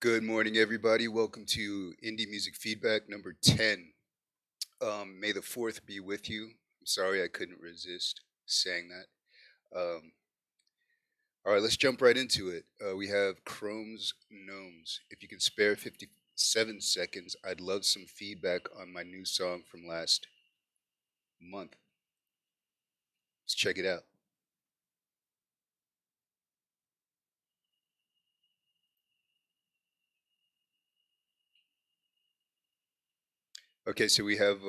Good morning, everybody. Welcome to Indie Music Feedback number 10. May the 4th be with you. I'm sorry I couldn't resist saying that. All right, let's jump right into it. We have Chrome's Gnomes. If you can spare 57 seconds, I'd love some feedback on my new song from last month. Let's check it out. Okay, so we have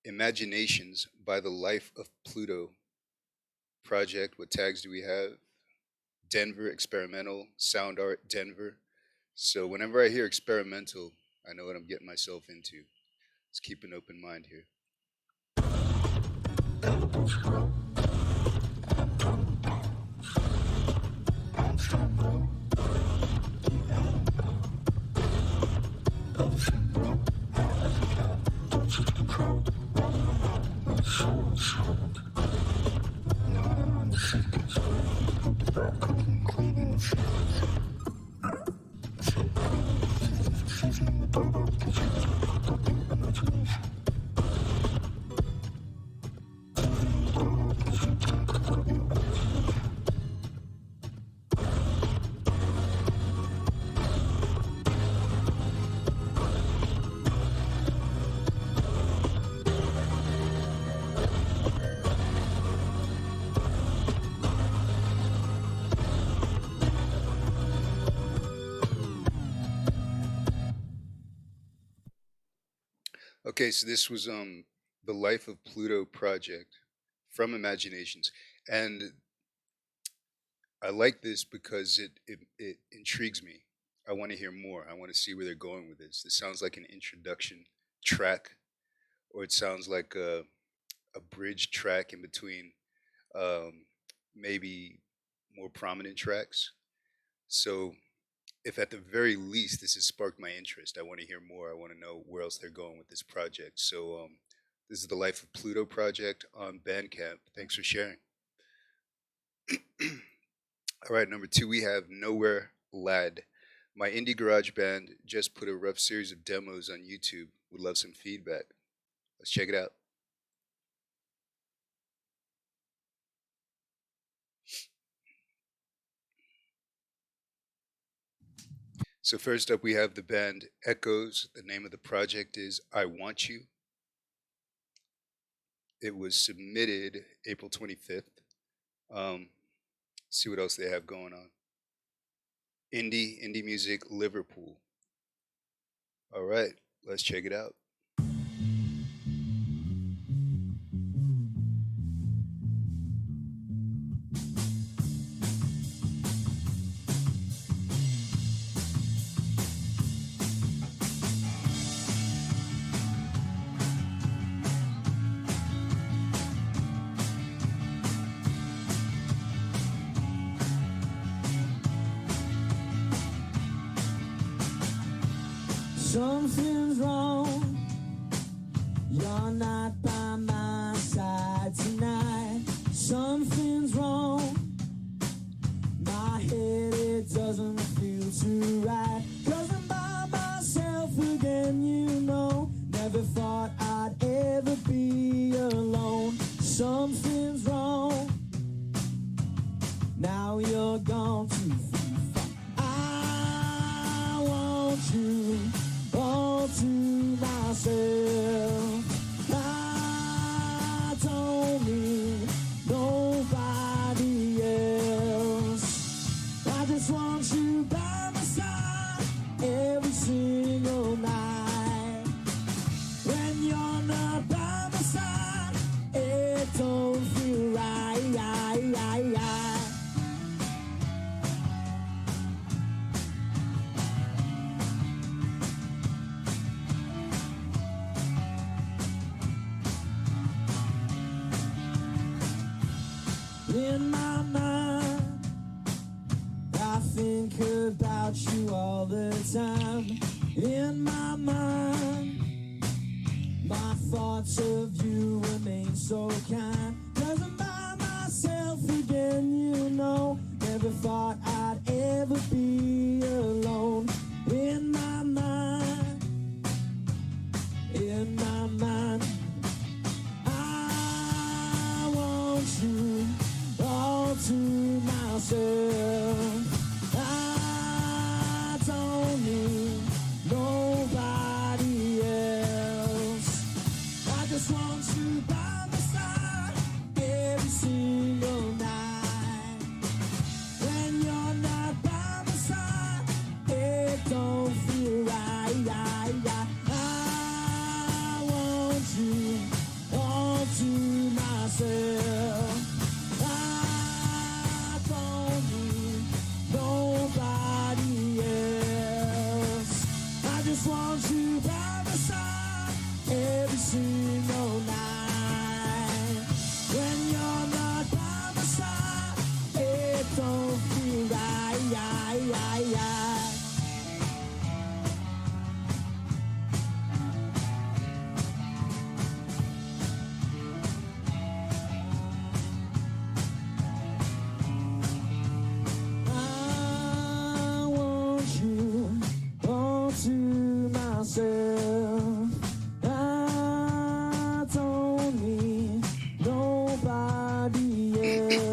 Imaginations by the Life of Pluto project. What tags do we have? Denver, experimental, sound art, Denver. So whenever I hear experimental, I know what I'm getting myself into. Let's keep an open mind here. Okay, so this was the Life of Pluto project from Imaginations, and I like this because it intrigues me. I want to hear more. I want to see where they're going with this. This sounds like an introduction track, or it sounds like a bridge track in between maybe more prominent tracks. So if at the very least this has sparked my interest, I want to hear more. I want to know where else they're going with this project. So this is the Life of Pluto project on Bandcamp. Thanks for sharing. All right, number 2, we have Nowhere Lad. My indie garage band just put a rough series of demos on YouTube. Would love some feedback. Let's check it out. So first up, we have the band Echoes. The name of the project is I Want You. It was submitted April 25th. See what else they have going on. Indie Music Liverpool. All right, let's check it out. Something's wrong. You're not by my side tonight. Something's wrong. My head, it doesn't feel too right. 'Cause I'm by myself again, you know. Never thought I'd ever be alone. Something's wrong. Now you're gone too far. I want you all to myself. I don't need nobody else. I just want you by my side every single night. When you're not by my side, it don't feel right. In my mind, I think about you all the time. In my mind, my thoughts of you remain so kind. 'Cause I'm by myself again, you know. Never thought I'd ever be in my mind. I want you all to myself. I don't need nobody else. I just want you by my side every single night. When you're not by my side, it don't feel right. I want you all to myself. I don't need nobody else. I just want you by my side every single night. When you're not by my side, it don't feel right. I want you all to myself. I don't need nobody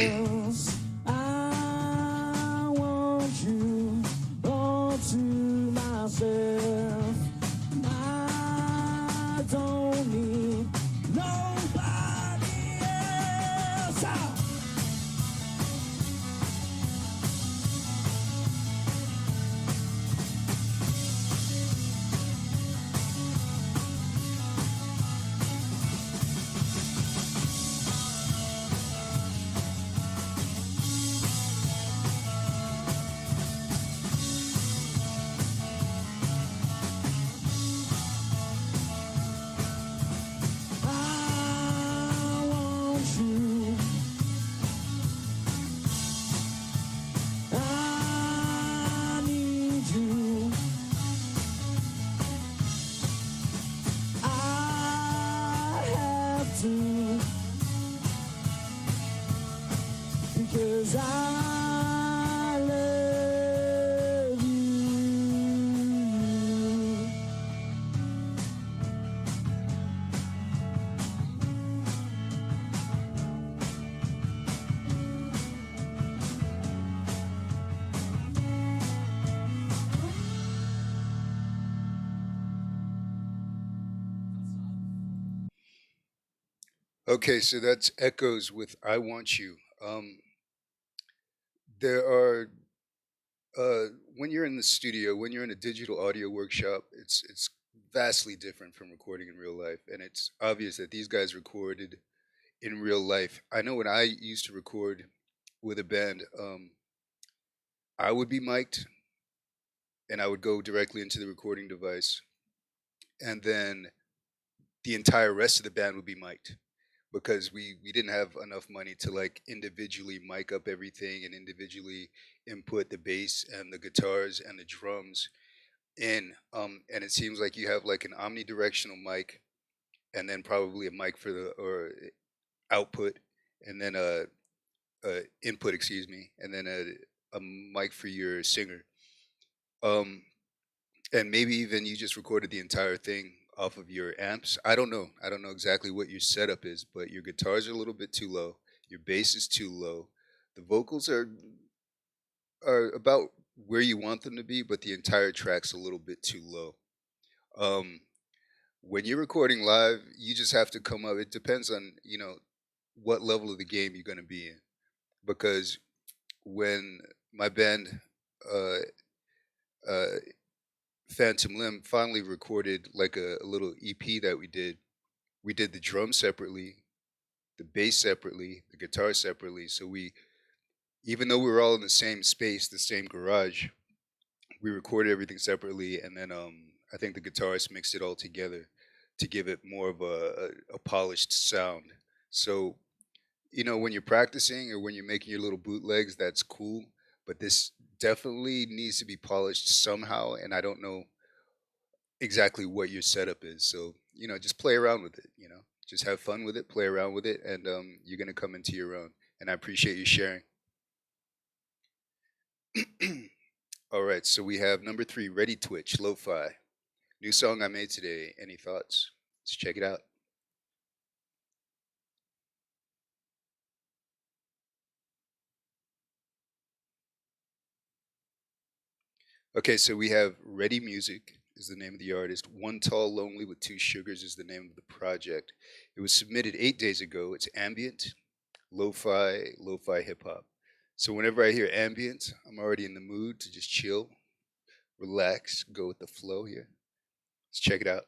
else. I want you all to myself. I don't need nobody else. I want you. I need you. I have to, because I love you. Okay, so that's Echoes with "I Want You." There are when you're in the studio, when you're in a digital audio workshop, it's vastly different from recording in real life, and it's obvious that these guys recorded in real life. I know when I used to record with a band, I would be mic'd, and I would go directly into the recording device, and then the entire rest of the band would be mic'd because we didn't have enough money to like individually mic up everything and individually input the bass and the guitars and the drums in. And it seems like you have like an omnidirectional mic and then probably a mic for the or output and then a input, excuse me, and then a mic for your singer. Um, and maybe even you just recorded the entire thing off of your amps. I don't know. I don't know exactly what your setup is, but your guitars are a little bit too low. Your bass is too low. The vocals are about where you want them to be, but the entire track's a little bit too low. Um, when you're recording live, you just have to come up. It depends on what level of the game you're going to be in, because when my band uh, uh, Phantom Limb finally recorded like a little EP that we did the drums separately, the bass separately, the guitar separately. So we, even though we were all in the same space, the same garage, we recorded everything separately, and then I think the guitarist mixed it all together to give it more of a polished sound. So when you're practicing or when you're making your little bootlegs, that's cool, but this definitely needs to be polished somehow, and I don't know exactly what your setup is. So, just play around with it, just have fun with it, play around with it, and you're going to come into your own. And I appreciate you sharing. All right. So we have number 3, Ready Twitch, Lo-Fi. New song I made today. Any thoughts? Let's check it out. Okay, so we have Ready Music is the name of the artist. One Tall Lonely with Two Sugars is the name of the project. It was submitted 8 days ago. It's ambient, lo-fi hip hop. So whenever I hear ambient, I'm already in the mood to just chill, relax, go with the flow here. Let's check it out.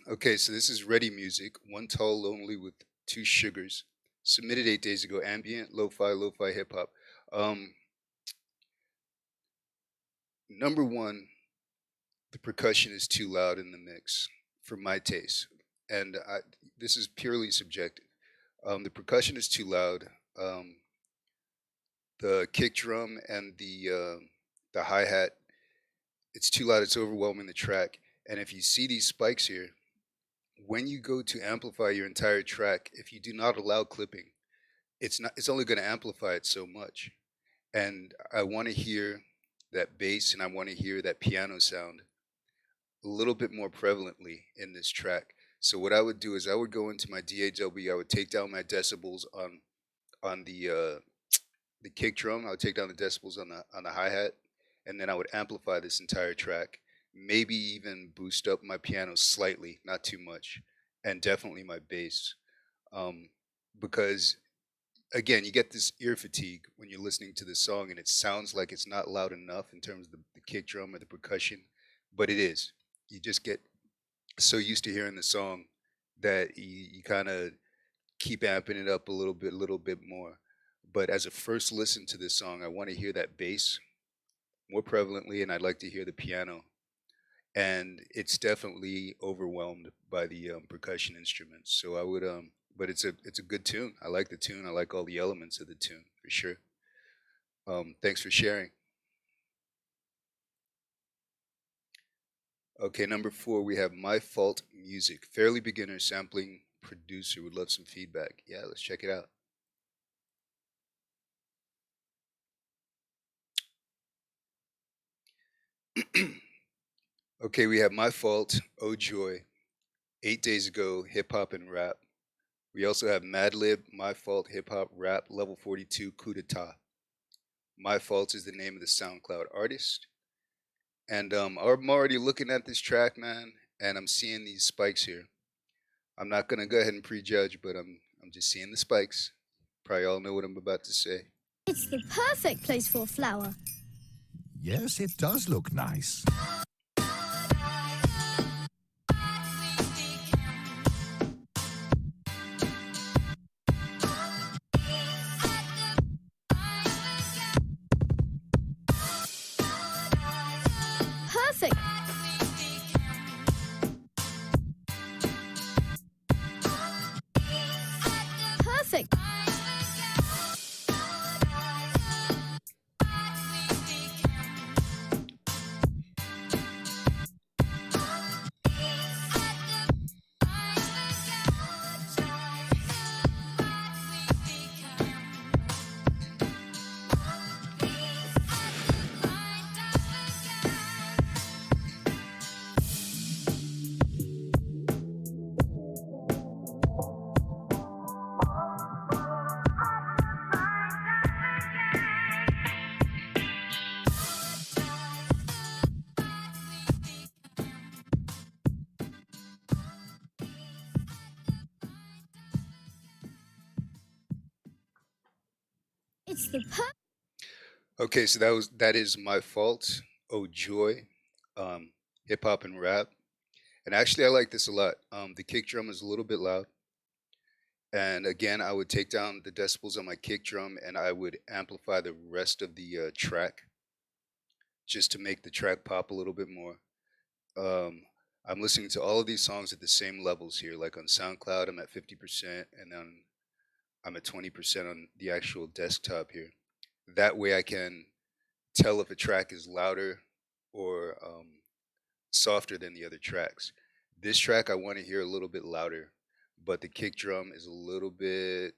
Okay, so this is Ready Music, One Tall Lonely with Two Sugars. Submitted 8 days ago. Ambient, lo-fi hip hop. Um, Number one, the percussion is too loud in the mix for my taste, and this is purely subjective. The percussion is too loud. Um, the kick drum and the hi hat, it's too loud. It's overwhelming the track. And if you see these spikes here, when you go to amplify your entire track, if you do not allow clipping, it's only going to amplify it so much. And I want to hear that bass and I want to hear that piano sound a little bit more prevalently in this track. So what I would do is I would go into my DAW, I would take down my decibels on the kick drum, I would take down the decibels on the hi-hat, and then I would amplify this entire track. Maybe even boost up my piano slightly, not too much, and definitely my bass. Um, because again, you get this ear fatigue when you're listening to the song, and it sounds like it's not loud enough in terms of the kick drum or the percussion, but it is. You just get so used to hearing the song that you kind of keep amping it up a little bit more. But as a first listen to this song, I want to hear that bass more prevalently, and I'd like to hear the piano. And it's definitely overwhelmed by the percussion instruments. So I would, but it's a good tune. I like the tune. I like all the elements of the tune for sure. Thanks for sharing. Okay, number four, we have My Fault Music, fairly beginner sampling producer. Would love some feedback. Yeah, let's check it out. Okay, we have My Fault, Oh Joy, 8 Days Ago, Hip Hop and Rap. We also have Madlib, My Fault, Hip Hop, Rap, Level 42, Coup d'etat. My Fault is the name of the SoundCloud artist. And I'm already looking at this track, man, and I'm seeing these spikes here. I'm not gonna go ahead and prejudge, but I'm just seeing the spikes. Probably all know what I'm about to say. It's the perfect place for a flower. Yes, it does look nice. Perfect. Perfect. It's the Okay, so that is My Fault, Oh Joy, hip hop and rap. And actually, I like this a lot. The kick drum is a little bit loud. And again, I would take down the decibels on my kick drum and I would amplify the rest of the track just to make the track pop a little bit more. Um, I'm listening to all of these songs at the same levels here. Like on SoundCloud, I'm at 50%, and then I'm at 20% on the actual desktop here. That way, I can tell if a track is louder or softer than the other tracks. This track, I want to hear a little bit louder, but the kick drum is a little bit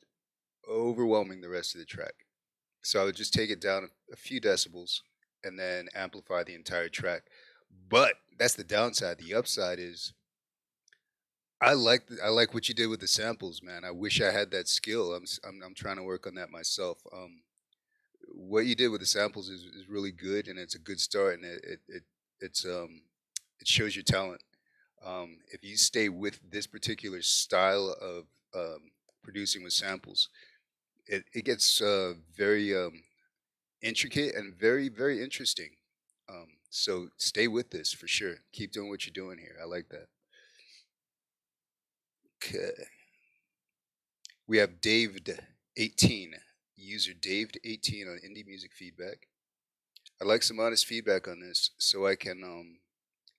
overwhelming the rest of the track. So I would just take it down a few decibels and then amplify the entire track. But that's the downside. The upside is I like what you did with the samples, man. I wish I had that skill. I'm trying to work on that myself. What you did with the samples is really good, and it's a good start, and it shows your talent. If you stay with this particular style of producing with samples, it gets very intricate and very interesting. So stay with this for sure. Keep doing what you're doing here. I like that. Okay. We have Daved18, user Daved18 on IndieMusicFeedback. I'd like some honest feedback on this so I can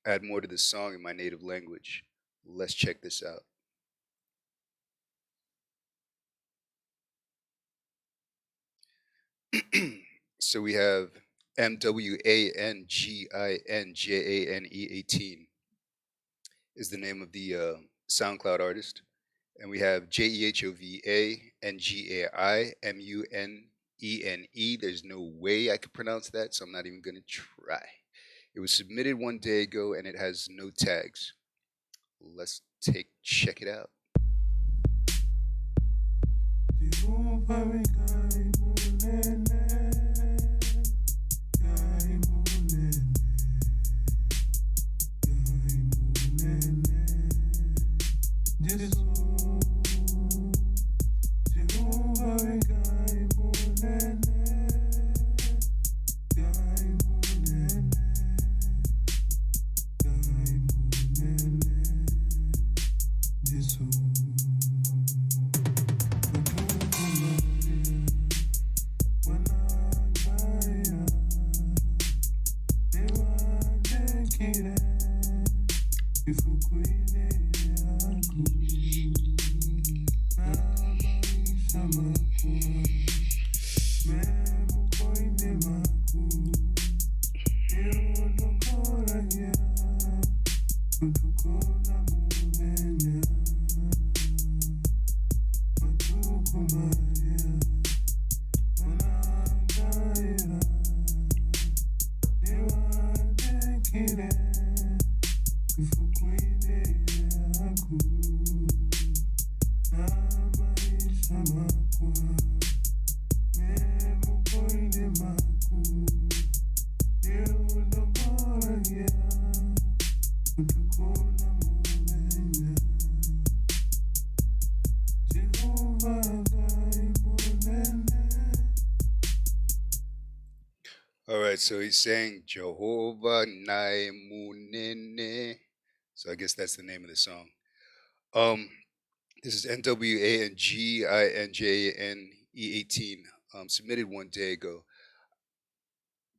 add more to the song in my native language. Let's check this out. So we have MWANGINJANE18 is the name of the SoundCloud artist. And we have JEHOVANGAIMUNENE. There's no way I could pronounce that, so I'm not even going to try. It was submitted 1 day ago and it has no tags. Let's check it out. All right, so he's saying Jehovah Naimunene. So I guess that's the name of the song. This is NWANGINJNE18, submitted one day ago.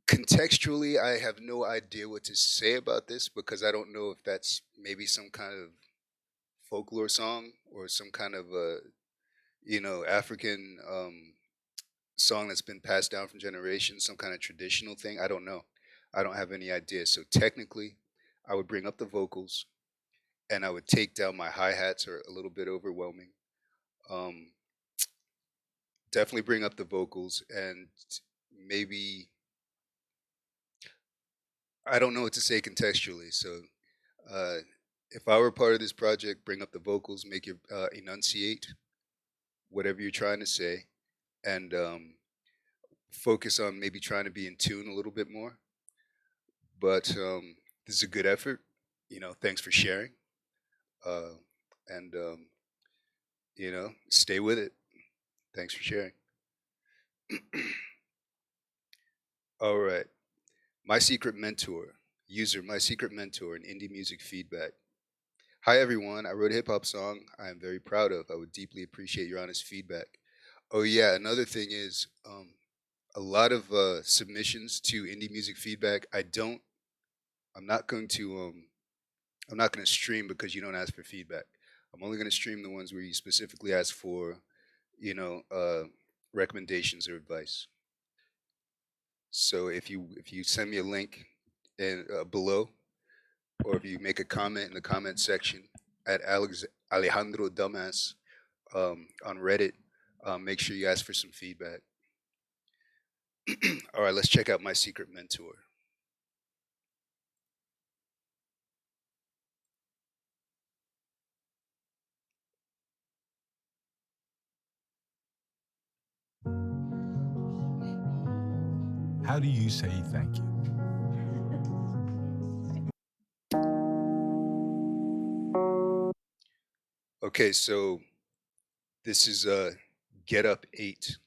Contextually, I have no idea what to say about this because I don't know if that's maybe some kind of folklore song or some kind of African song that's been passed down from generations, some kind of traditional thing. I don't know. I don't have any idea. So technically, I would bring up the vocals and I would take down my hi-hats, are a little bit overwhelming. Definitely bring up the vocals and maybe, I don't know what to say contextually. So if I were part of this project, bring up the vocals, make your enunciate whatever you're trying to say, and focus on maybe trying to be in tune a little bit more. But this is a good effort. Thanks for sharing. And stay with it. Thanks for sharing. All right. My Secret Mentor, user My Secret Mentor in IndieMusicFeedback. Hi, everyone. I wrote a hip-hop song I am very proud of. I would deeply appreciate your honest feedback. Oh, yeah, another thing is a lot of submissions to IndieMusicFeedback, I'm not going to stream because you don't ask for feedback. I'm only going to stream the ones where you specifically ask for, recommendations or advice. So if you send me a link below, or if you make a comment in the comment section at Alejandro Dumbass on Reddit, make sure you ask for some feedback. All right, let's check out My Secret Mentor. How do you say thank you? Okay, so this is Get Up 8.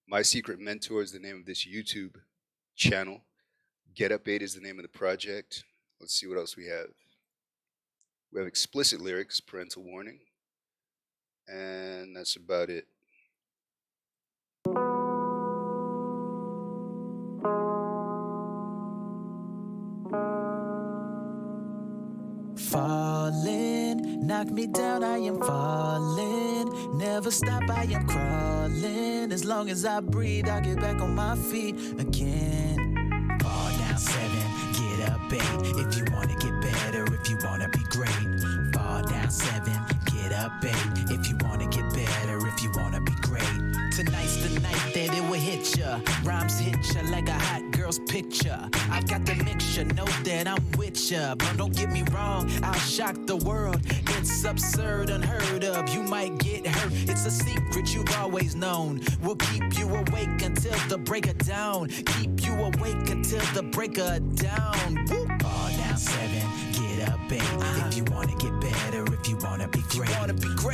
My Secret Mentor is the name of this YouTube channel. Get Up 8 is the name of the project. Let's see what else we have. We have explicit lyrics, parental warning, and that's about it. Falling, knock me down, I am falling. Never stop, I am crawling. As long as I breathe, I'll get back on my feet again. Fall down 7, get up 8. If you wanna get better, if you wanna be great. Fall down 7, get up 8. If you wanna get better, if you wanna be great. Tonight's the night that it will hit ya. Rhymes hit ya like a hot girl's picture. I've got the mixture, know that I'm with ya. But don't get me wrong, I'll shock the world. It's absurd, unheard of, you might get hurt. It's a secret you've always known. We'll keep you awake until the break of dawn. Keep you awake until the break of dawn. Woo! Fall down 7, get up 8. If you wanna get better, if you wanna be great.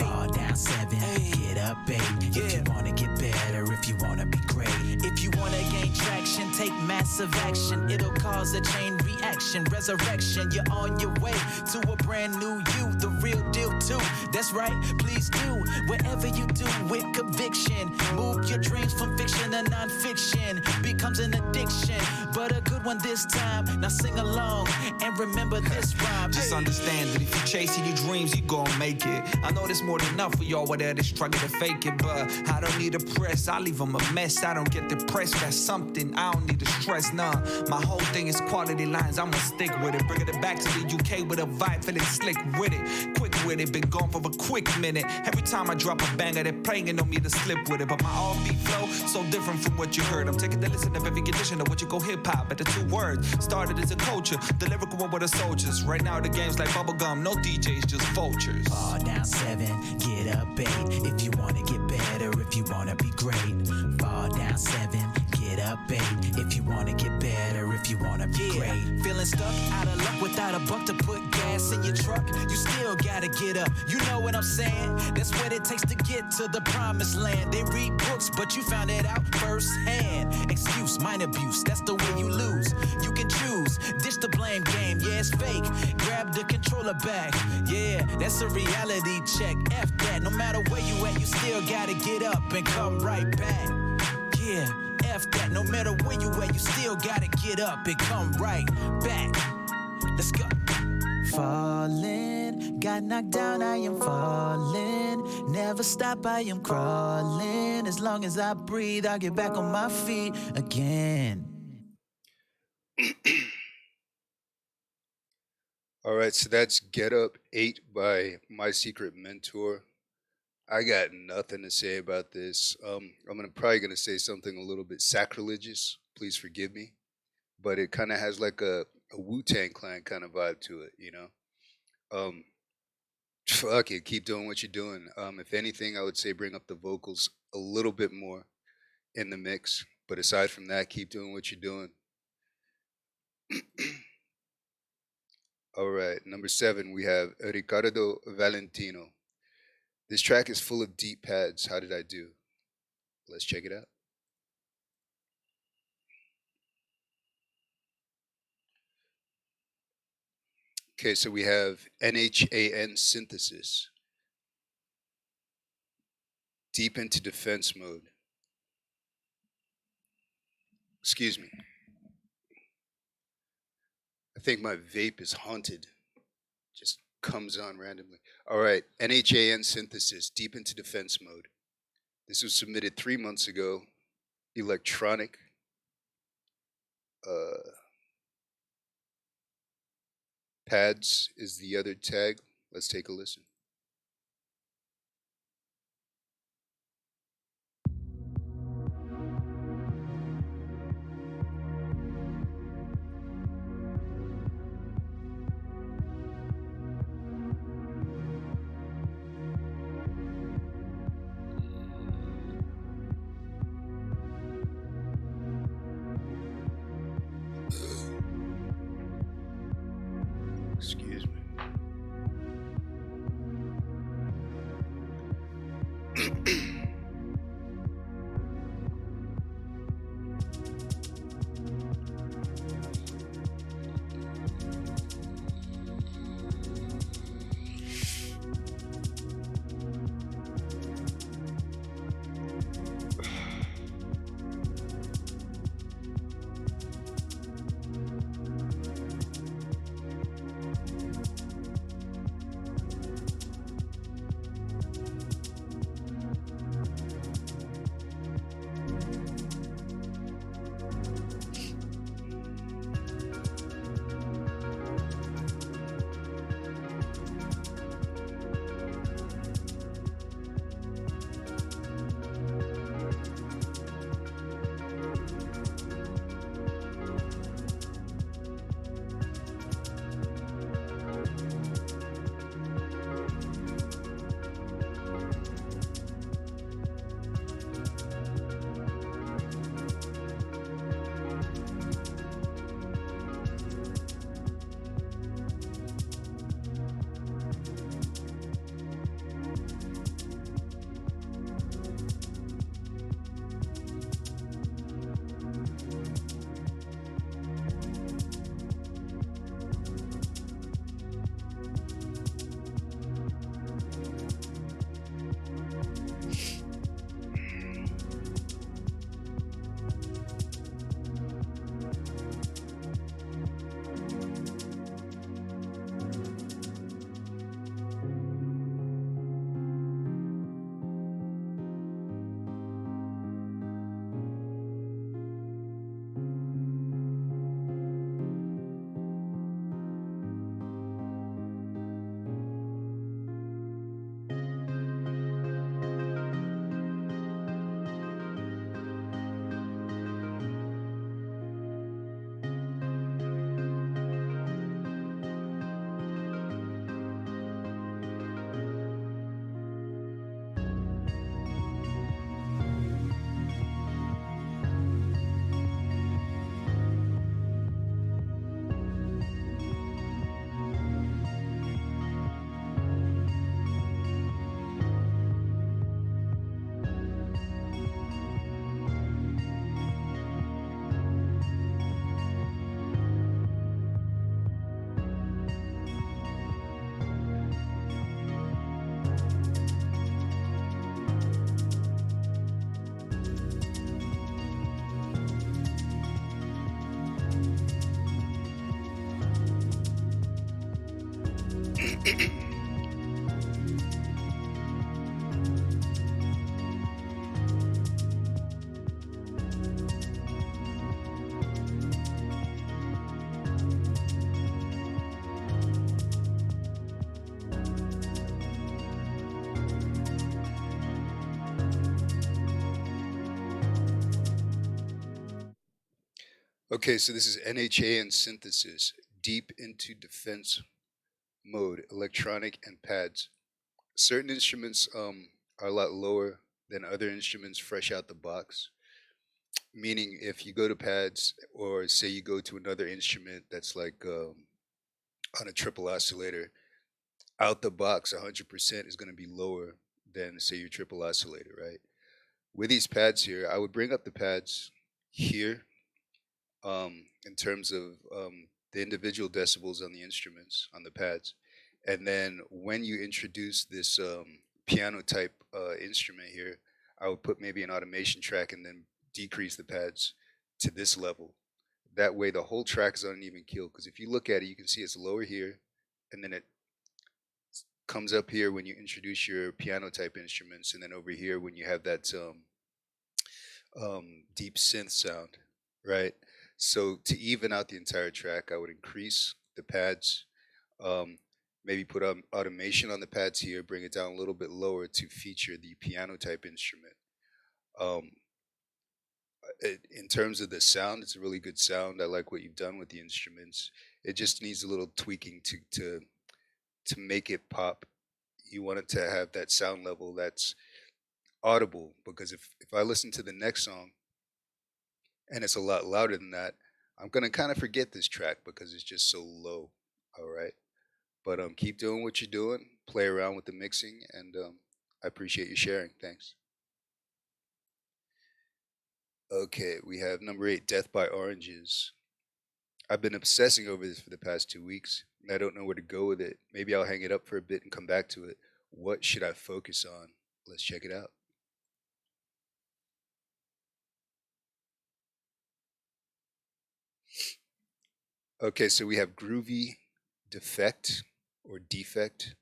Fall down 7, get up 8. If you wanna get better, if you wanna be great. If you wanna gain traction, take massive action. It'll cause a chain reaction, resurrection. You're on your way to a brand new you, the real deal too. That's right, please do whatever you do with conviction. Move your dreams from fiction to non-fiction. Becomes an addiction, but a good one this time. Now sing along and remember this rhyme. Just understand that if you're chasing your dreams, you gon' make it. I know there's more than enough for y'all where they struggle to fake it, but I don't need a press, I leave them a mess. I don't get depressed, that's something I don't need to stress, nah. My whole thing is quality lines, I'ma stick with it. Bringing it back to the UK with a vibe, feeling slick with it. Quick with it, been gone for a quick minute. Every time I drop a banger, they're praying on me to slip with it. But my offbeat flow, so different from what you heard. I'm taking the listen of every condition of what you go hip-hop. At the two words. Started as a culture, the lyrical one with the soldiers. Right now the game's like bubblegum, no DJs, just vultures. Fall down 7, get up 8. If you wanna get better, if you wanna be great. Fall down 7, get up 8. If you wanna get better, if you wanna be great. Feeling stuck, out of luck without a buck to put gas in your truck. You still gotta get up, you know what I'm saying? That's what it takes to get to the promised land. They read books, but you found it out firsthand. Excuse, mind abuse, that's the way you lose. You can choose, ditch the blame game, yeah, it's fake. Grab the controller back, yeah, that's a reality check. F that, no matter where you at, you still gotta get up and come right back. Yeah, F that, no matter where you at, you still gotta get up and come right back. Let's go. Falling, got knocked down, I am falling. Never stop, I am crawling. As long as I breathe, I'll get back on my feet again. All right, so that's Get Up 8 by My Secret Mentor. I got nothing to say about this. I'm probably gonna say something a little bit sacrilegious. Please forgive me, but it kind of has like a Wu-Tang Clan kind of vibe to it, you know. Fuck it, keep doing what you're doing. If anything, I would say bring up the vocals a little bit more in the mix. But aside from that, keep doing what you're doing. All right, number 7, we have Ricardo Valentino. This track is full of deep pads. How did I do? Let's check it out. Okay, so we have NHAN synthesis. Deep into defense mode. Excuse me. I think my vape is haunted. Just comes on randomly. All right, NHAN synthesis, deep into defense mode. This was submitted 3 months ago. Electronic. Pads is the other tag. Let's take a listen. Excuse me. Okay, so this is NHA and synthesis, deep into defense mode, electronic and pads. Certain instruments are a lot lower than other instruments fresh out the box. Meaning, if you go to pads, or say you go to another instrument that's like on a triple oscillator, out the box, 100% is going to be lower than, say, your triple oscillator, right? With these pads here, I would bring up the pads here in terms of the individual decibels on the instruments on the pads, and then when you introduce this piano type instrument here, I would put maybe an automation track and then decrease the pads to this level. That way, the whole track is on an even keel. Because if you look at it, you can see it's lower here, and then it comes up here when you introduce your piano type instruments, and then over here when you have that deep synth sound, right? So to even out the entire track, I would increase the pads, um, maybe put automation on the pads here, bring it down a little bit lower to feature the piano type instrument. Um, in terms of the sound, it's a really good sound. I like what you've done with the instruments. It just needs a little tweaking to make it pop. You want it to have that sound level that's audible, because if I listen to the next song and it's a lot louder than that, I'm gonna kind of forget this track because it's just so low. All right, but keep doing what you're doing. Play around with the mixing, and I appreciate you sharing. Thanks. Okay, we have number 8, Death by Oranges. I've been obsessing over this for the past 2 weeks, and I don't know where to go with it. Maybe I'll hang it up for a bit and come back to it. What should I focus on? Let's check it out. Okay, so we have Groovy Defect or Defect.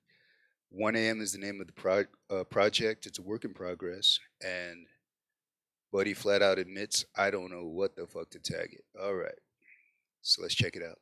1 a.m. is the name of the project. It's a work in progress, and Buddy flat out admits, I don't know what the fuck to tag it. All right, so let's check it out.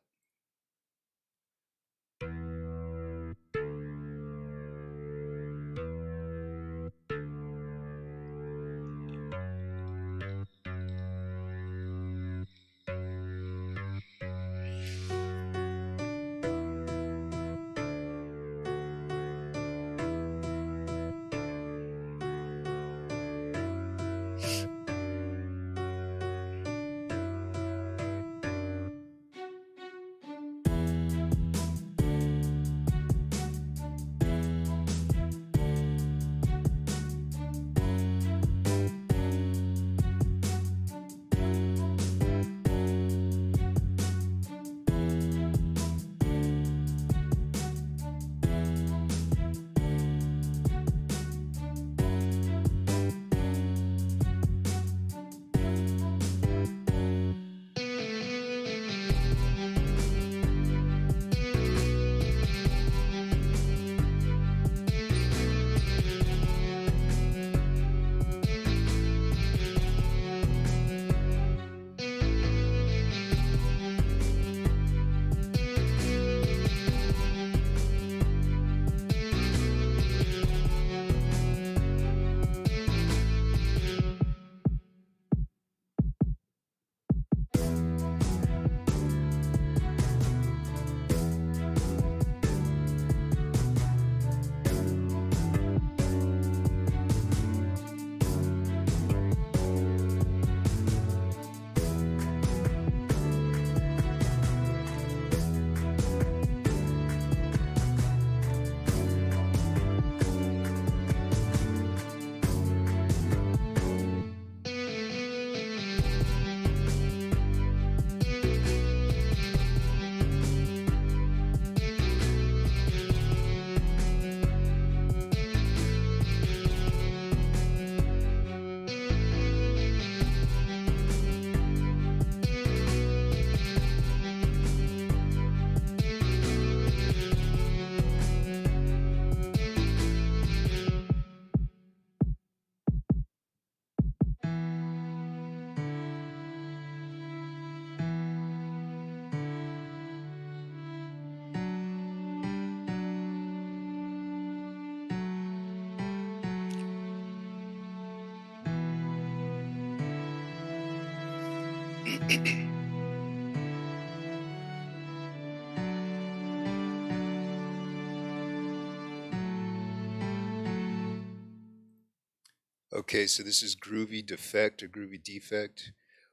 Okay, so this is Groovy Defect or Groovy Defect.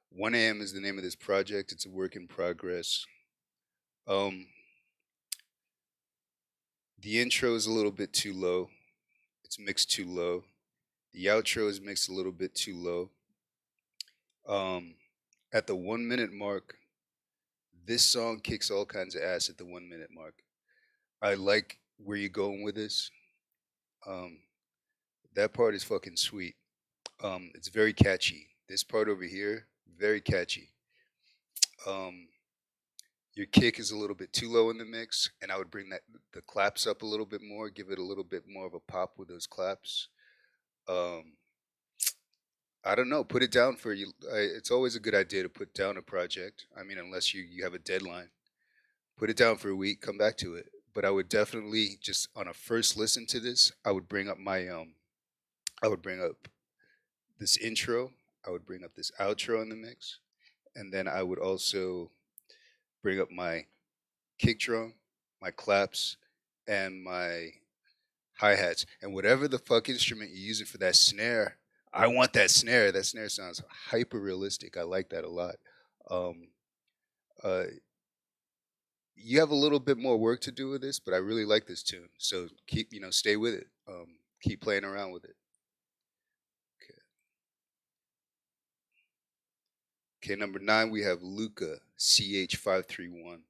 1 a.m. is the name of this project. It's a work in progress. The intro is a little bit too low. It's mixed too low. The outro is mixed a little bit too low. At the 1 minute mark, this song kicks all kinds of ass at the 1 minute mark. I like where you're going with this. That part is fucking sweet. It's very catchy. This part over here, very catchy. Your kick is a little bit too low in the mix, and I would bring the claps up a little bit more, give it a little bit more of a pop with those claps. I don't know. Put it down for you. It's always a good idea to put down a project. I mean, unless you have a deadline, put it down for a week, come back to it. But I would definitely just on a first listen to this, I would bring up I would bring up this intro. I would bring up this outro in the mix, and then I would also bring up my kick drum, my claps, and my hi-hats. And whatever the fuck instrument you're using for that snare, I want that snare. That snare sounds hyper realistic. I like that a lot. You have a little bit more work to do with this, but I really like this tune. So keep, stay with it. Keep playing around with it. Okay, number 9, we have Luca, CH531.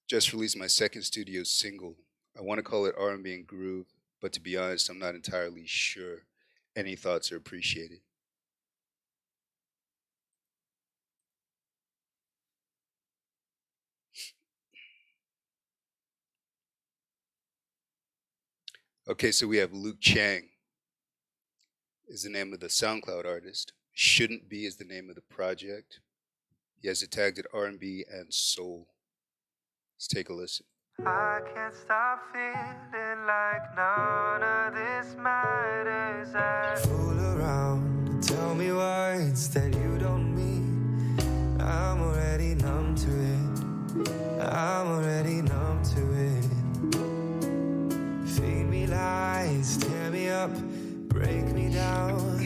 Just released my second studio single. I want to call it R&B and groove, but to be honest, I'm not entirely sure. Any thoughts are appreciated. Okay, so we have Luke Chang is the name of the SoundCloud artist. Shouldn't Be is the name of the project. He has it tagged at R&B and soul. Let's take a listen. I can't stop feeling like none of this matters. I fool around, tell me words that you don't mean. I'm already numb to it. I'm already numb to it. Feed me lies, tear me up, break me down.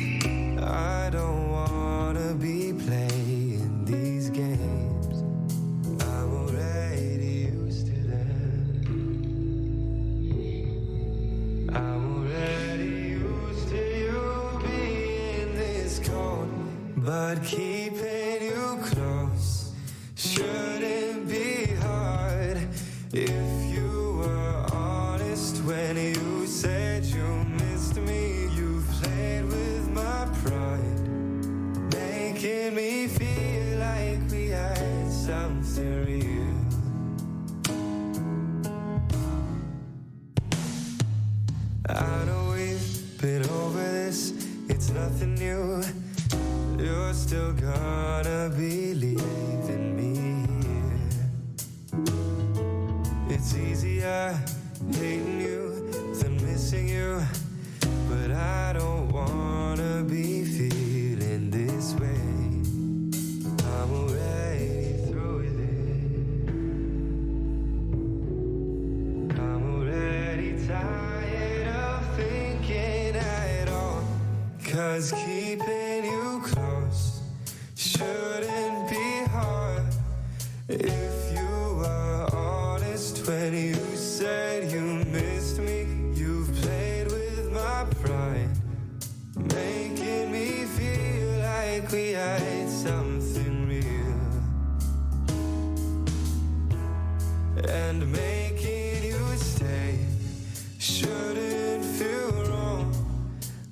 I don't wanna be playing these games. I'm already used to them. I'm already used to you being this cold. But keeping you close shouldn't be hard. If you were honest when you said you missed me, you played with my pride, making me feel like we had something real. I know we've been over this, it's nothing new. You're still gonna be leaving me here. It's easier hating you than missing you, but I don't wanna be feeling this way. I'm already through with it. I'm already tired of thinking at all. 'Cause keeping you close shouldn't be hard. If you were honest when you said you missed me, you've played with my pride, making me feel like we had something real, and making you stay shouldn't feel wrong.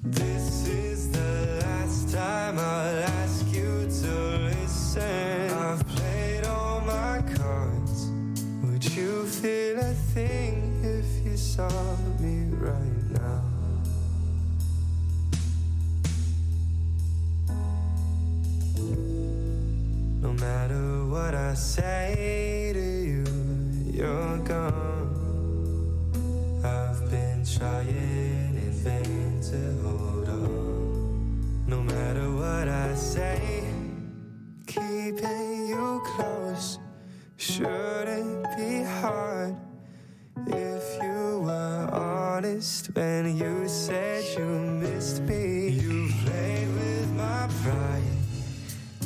This is the last time I'll ask you to listen. I've played all my cards. Would you feel a thing if you saw me right now? No matter what I say to you, you're gone. I've been trying in vain to hold on. No matter what I say, shouldn't be hard. If you were honest when you said you missed me, you played with my pride,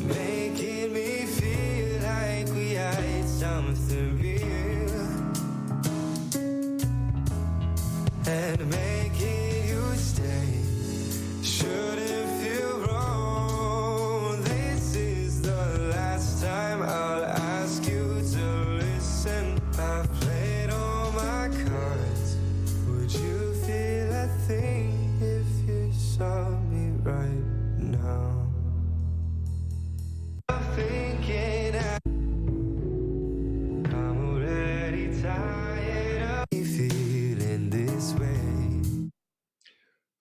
making me feel like we had something real, and making you stay shouldn't feel wrong. This is the last time I'll ask you to listen. I've played all my cards. Would you feel a thing if you saw me right now? I'm thinking I'm already tired of feeling this way.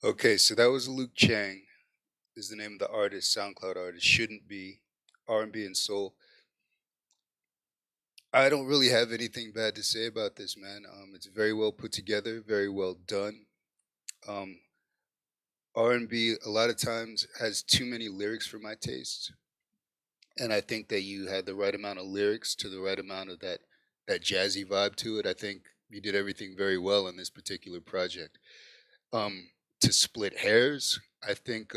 Okay, so that was Luke Chang, is the name of the artist, SoundCloud artist. Shouldn't Be, R&B and soul. I don't really have anything bad to say about this, man. It's very well put together, very well done. R&B a lot of times has too many lyrics for my taste, and I think that you had the right amount of lyrics to the right amount of that jazzy vibe to it. I think you did everything very well on this particular project. To split hairs, I think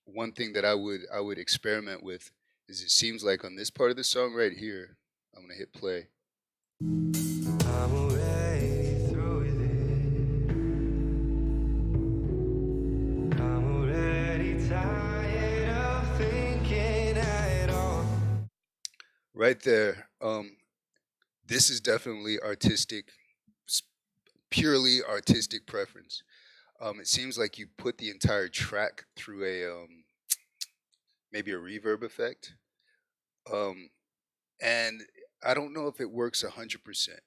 one thing that I would experiment with is, it seems like on this part of the song right here, I'm gonna hit play. I'm already through with it. I'm already tired of thinking at all. Right there, this is definitely artistic, purely artistic preference. It seems like you put the entire track through a maybe a reverb effect, and I don't know if it works 100%.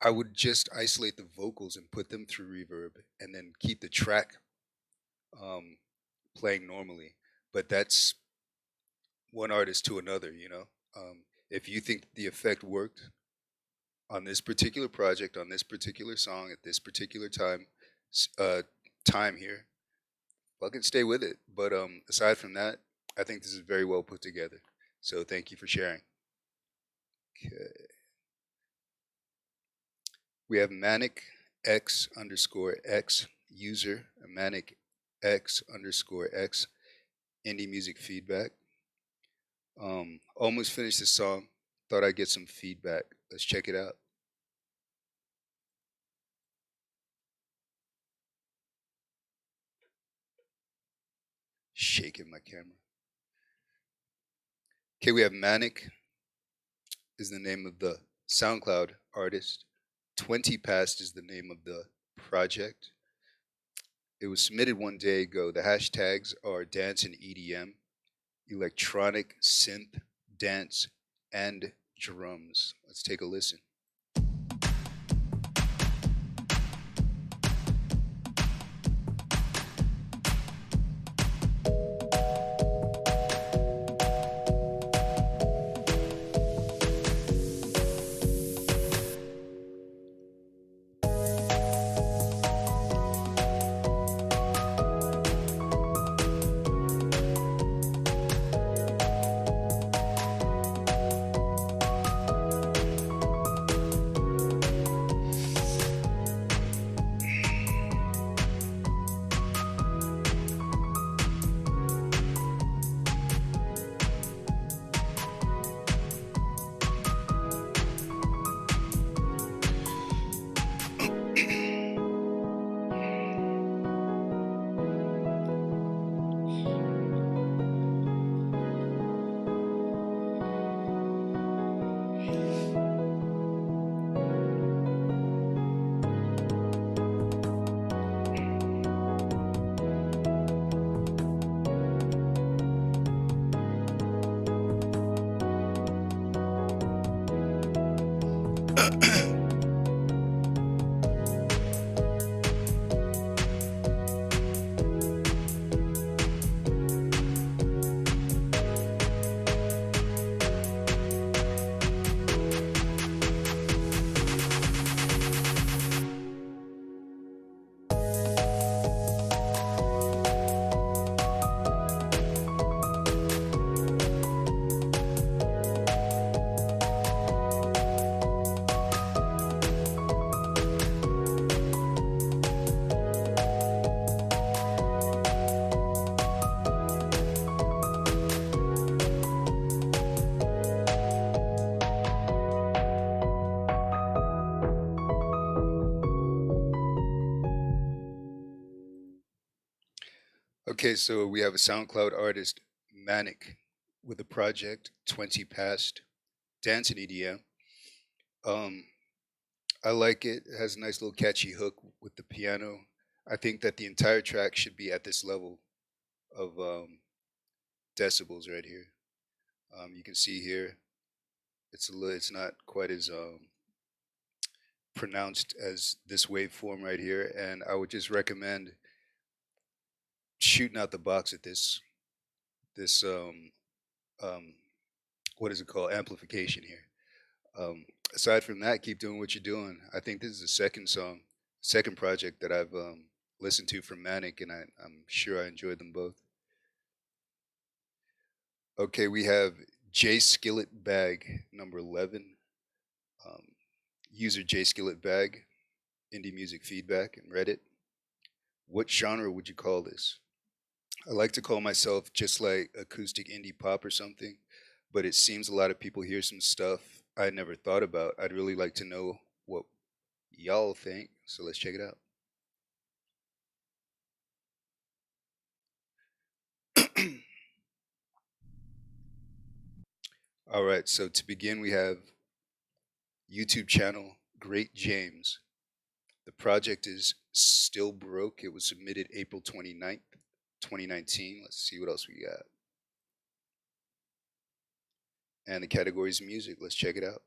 I would just isolate the vocals and put them through reverb, and then keep the track playing normally. But that's one artist to another, you know. If you think the effect worked on this particular project, on this particular song, at this particular time here, fucking stay with it. But aside from that, I think this is very well put together. So thank you for sharing. Okay. We have Manik X_X user, Manik X_X IndieMusicFeedback. Almost finished the song. Thought I'd get some feedback. Let's check it out. Shaking my camera. Okay, we have Manik is the name of the SoundCloud artist. 20 Past is the name of the project. It was submitted one day ago. The hashtags are dance and EDM, electronic, synth, dance, and drums. Let's take a listen. Okay, so we have a SoundCloud artist, Manik, with a project 20 Past, dance and EDM. Um, I like it. It has a nice little catchy hook with the piano. I think that the entire track should be at this level of decibels right here. You can see here it's not quite as pronounced as this waveform right here, and I would just recommend shooting out the box at this um, what is it called, amplification here. Um, Aside from that, keep doing what you're doing. I think this is the second project that I've listened to from Manik, and I'm sure I enjoyed them both. Okay, we have J Skillet Bag number 11. Um, User J Skillet Bag, Indie Music Feedback, and Reddit. What genre would you call this? I like to call myself just like acoustic indie pop or something, but it seems a lot of people hear some stuff I never thought about. I'd really like to know what y'all think, so let's check it out. All right, so to begin, we have YouTube channel Great James. The project is Still Broke. It was submitted April 29th, 2019. Let's see what else we got. And the category is music. Let's check it out.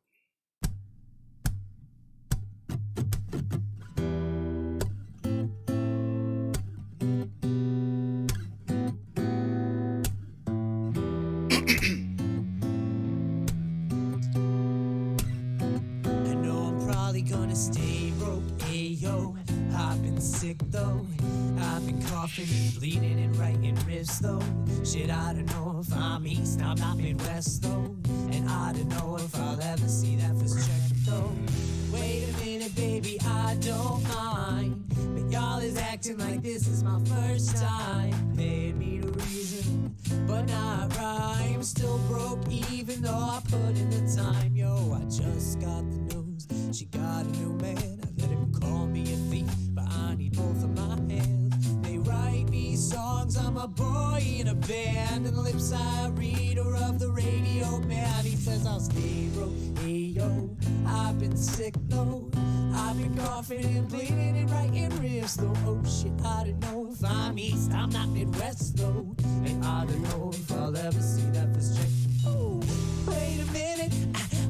I know I'm probably gonna stay broke, ayo. I've been sick though. I've been coughing, bleeding, and writing riffs though. Shit, I don't know if I'm east, I'm not Midwest though. And I don't know if I'll ever see that first check though. Wait a minute, baby, I don't mind. But y'all is acting like this is my first time. Made me the reason, but not rhyme. Still broke even though I put in the time. Yo, I just got the news. She got a new man. I let him call me a thief, but I need both of my hands. They write me songs. I'm a boy in a band, and the lips I read are of the radio man. He says I'll stay broke. Hey yo, I've been sick though. I've been coughing and bleeding and writing riffs though. Oh shit, I don't know if I'm east, I'm not Midwest though. And I don't know if I'll ever see that first check. Ooh, wait a minute,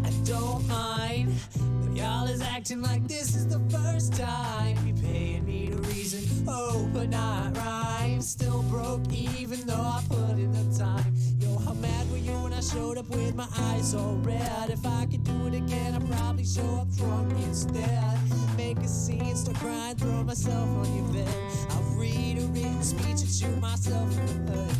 I don't mind. But y'all is acting like this is the first time. You paying me the reason, oh, but not rhyme. Still broke even though I put in the time. Yo, how mad were you when I showed up with my eyes all red? If I could do it again, I'd probably show up drunk instead. Make a scene, start crying, throw myself on your bed. I'll read a written speech and shoot myself in the head.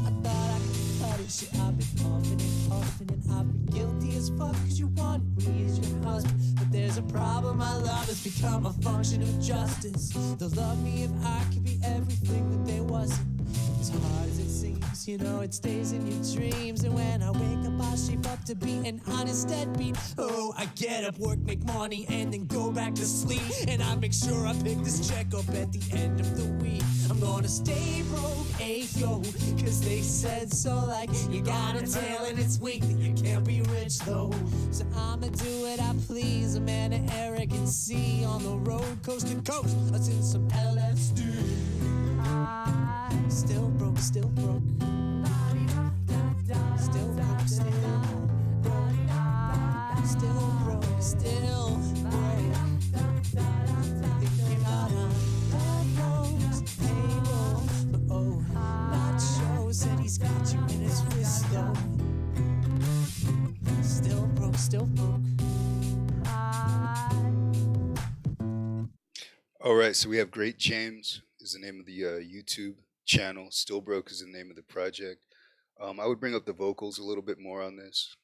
I thought I could cut it, shit, I've been coughing and puffing, and I've been guilty as fuck cause you wanted me as your husband. But there's a problem, my love has become a function of justice. They'll love me if I could be everything that they wasn't. As hard as it seems, you know, it stays in your dreams. And when I wake up, I shape up to be an honest deadbeat. Oh, I get up, work, make money, and then go back to sleep. And I make sure I pick this check up at the end of the week. I'm gonna stay broke, ayo, cause they said so. Like, you got a tail and it's weak, that you can't be rich though. So I'ma do what I please, a man of arrogancy. On the road, coast to coast, us in some LSD. Still broke, still broke. Still broke, still broke. Still broke, still broke. Thinking about a payroll, but oh, Nacho said he's got you in his wrist though. Still broke, still broke. All right, so we have Great James is the name of the YouTube channel. Still Broke is the name of the project. I would bring up the vocals a little bit more on this.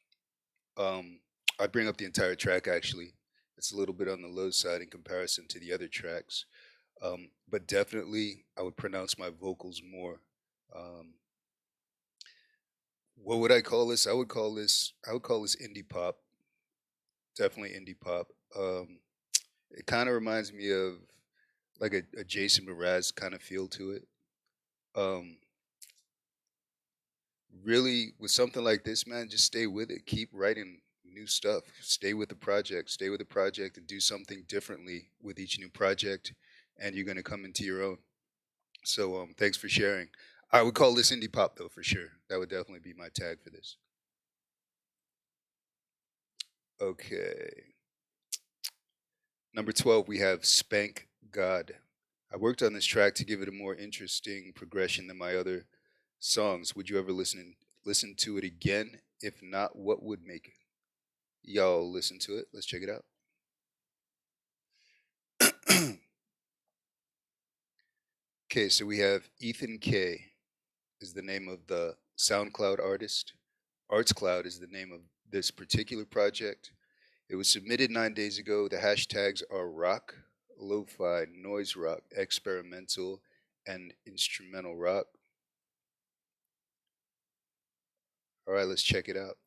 I'd bring up the entire track actually. It's a little bit on the low side in comparison to the other tracks, but definitely I would pronounce my vocals more. Um, what would I call this? I would call this indie pop. Definitely indie pop. It kind of reminds me of like a Jason Mraz kind of feel to it. Um, really, with something like this, man, just stay with it. Keep writing new stuff. Stay with the project. Stay with the project and do something differently with each new project, and you're gonna come into your own. So, thanks for sharing. I would call this indie pop though, for sure. That would definitely be my tag for this. Okay. Number 12, we have Spank God. I worked on this track to give it a more interesting progression than my other songs. Would you ever listen to it again? If not, what would make it? Y'all listen to it. Let's check it out. Okay, so we have Ethan K is the name of the SoundCloud artist. Arts Cloud is the name of this particular project. It was submitted 9 days ago. The hashtags are rock, lo-fi, noise rock, experimental, and instrumental rock. All right, let's check it out.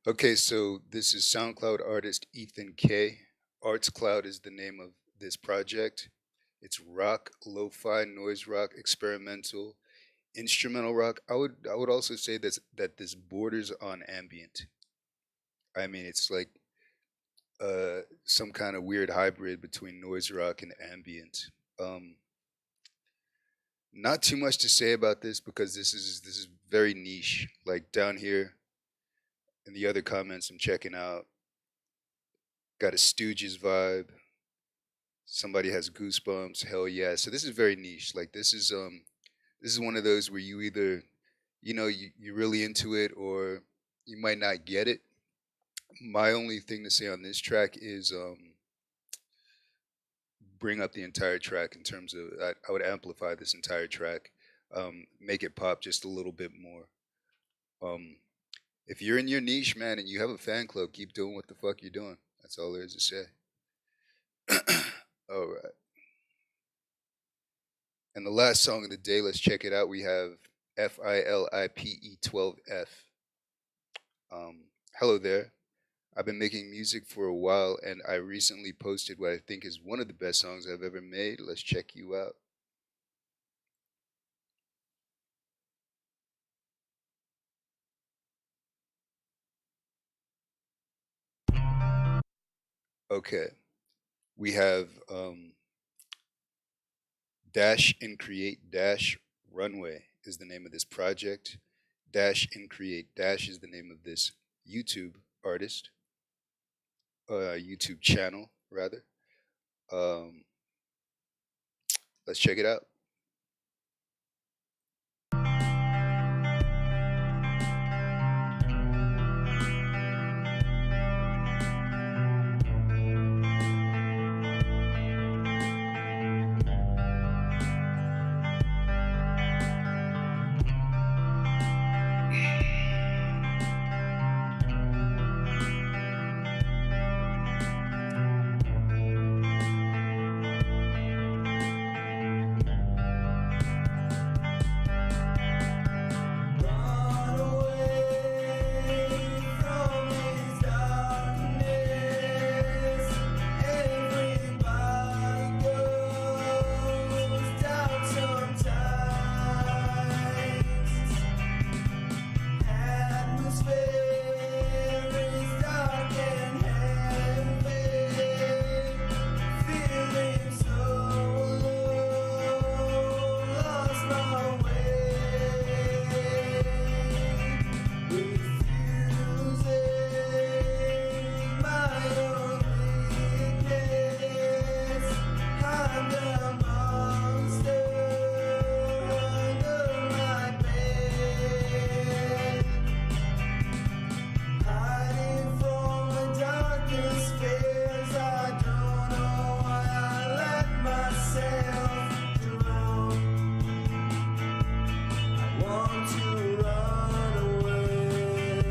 Okay, so this is SoundCloud artist Ethan K. Arts Cloud is the name of this project. It's rock, lo-fi, noise rock, experimental, instrumental rock. I would also say that this borders on ambient. I mean, it's like some kind of weird hybrid between noise rock and ambient. Um, Not too much to say about this because this is very niche. Like down here in the other comments I'm checking out, got a Stooges vibe. Somebody has goosebumps. Hell yeah! So this is very niche. Like this is one of those where you either you're really into it or you might not get it. My only thing to say on this track is bring up the entire track in terms of I would amplify this entire track, make it pop just a little bit more. Um, if you're in your niche, man, and you have a fan club, keep doing what the fuck you're doing. That's all there is to say. All right. And the last song of the day, let's check it out. We have Fil IPE 12F. Hello there. I've been making music for a while, and I recently posted what I think is one of the best songs I've ever made. Let's check you out. Okay. We have Dash and Create Dash Runway is the name of this project. Dash and Create Dash is the name of this YouTube artist, YouTube channel, rather. Um, let's check it out. Run away from this darkness. Everybody goes down sometimes. Atmosphere is dark and heavy. Feeling so alone, lost my way. Refusing my own weakness. I'm the monster under my bed. Hiding from the darkest fears. I don't know why I let myself drown. I want to run away.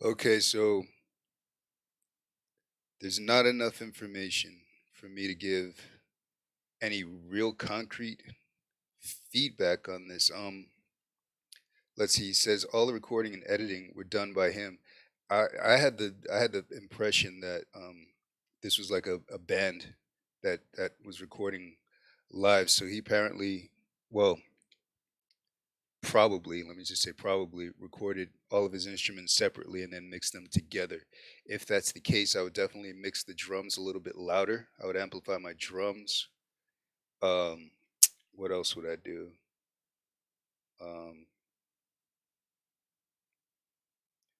Okay, so there's not enough information for me to give any real concrete feedback on this. Let's see. He says all the recording and editing were done by him. I had the impression that this was like a band that was recording live. So he apparently, well, probably, let me just say probably, recorded all of his instruments separately and then mixed them together. If that's the case, I would definitely mix the drums a little bit louder. I would amplify my drums. Um, what else would I do? Um,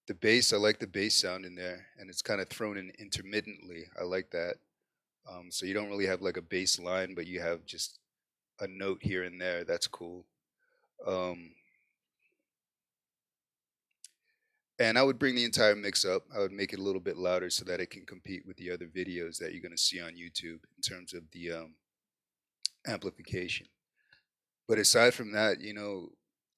the bass, I like the bass sound in there, and it's kind of thrown in intermittently. I like that. So you don't really have like a bass line, but you have just a note here and there. That's cool. Um, and I would bring the entire mix up. I would make it a little bit louder so that it can compete with the other videos that you're going to see on YouTube in terms of the amplification. But aside from that,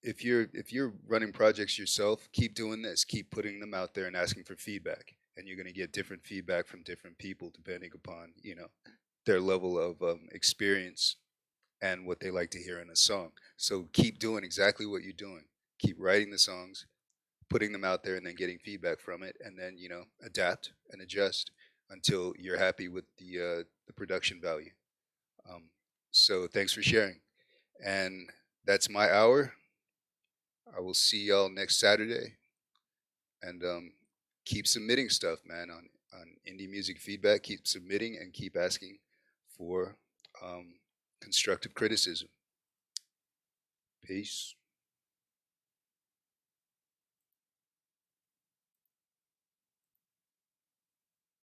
if you're running projects yourself, keep doing this. Keep putting them out there and asking for feedback, and you're going to get different feedback from different people depending upon their level of experience and what they like to hear in a song. So keep doing exactly what you're doing. Keep writing the songs, putting them out there, and then getting feedback from it, and then adapt and adjust until you're happy with the production value. Um, so thanks for sharing, and that's my hour. I will see y'all next Saturday, and keep submitting stuff, man, on indie music feedback. Keep submitting and keep asking for constructive criticism. Peace.